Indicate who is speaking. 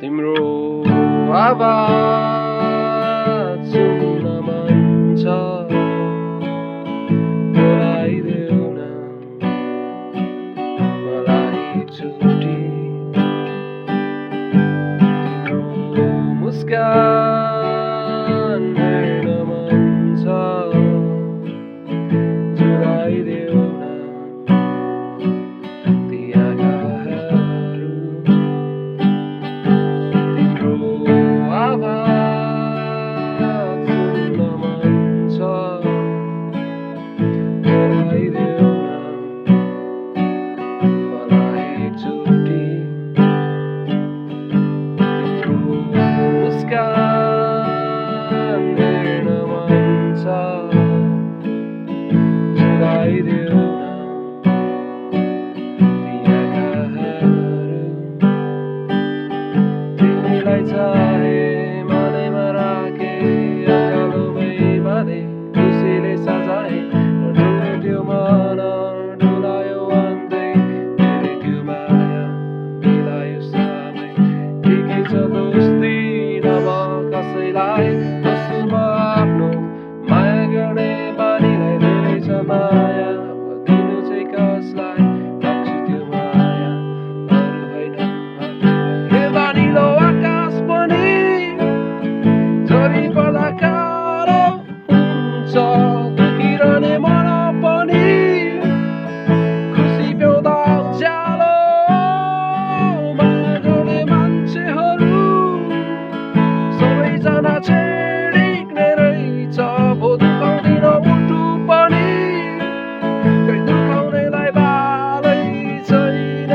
Speaker 1: तिम्रो आवाज सुन्न मन छ बोलाइदेऊ न मलाई एकचोटि तिम्रो मुस्कान हेर्न मन छ जुराइदेऊ न ती आँखाहरू तिम्रो आवाज सुन्न मन छ बोलाइदेऊ न मलाई एकचोटि तिम्रो मुस्कान हेर्न मन छ जुराइदेऊ न ती आँखाहरू तिमीलाई चाहे मनैमा राखे अँगालोमै बाँधे खुसीले सजाए डुल्यो त्यो मन डुलायो अन्दै फेरि त्यो माया मिलायो सामै ठिकै छ दोस्ती नभए कसैलाई कस्तो म आफ्नो माया गर्ने बानीलाई धेरै छ माया दिनु चाहिँ कसलाई राख्छु त्यो माया अरू होइन हे बानिलो आकाश पनि झरी पर्दा कालो हुन्छ दुखिरहने मन पनि खुसी पिउँदा उज्यालो माया गर्ने मान्छेहरू सबैजना छेडिक्ने रहेछ भो दुखाउँदिन मुटु पनि कहीँ दुखाउनेलाई बालै छैन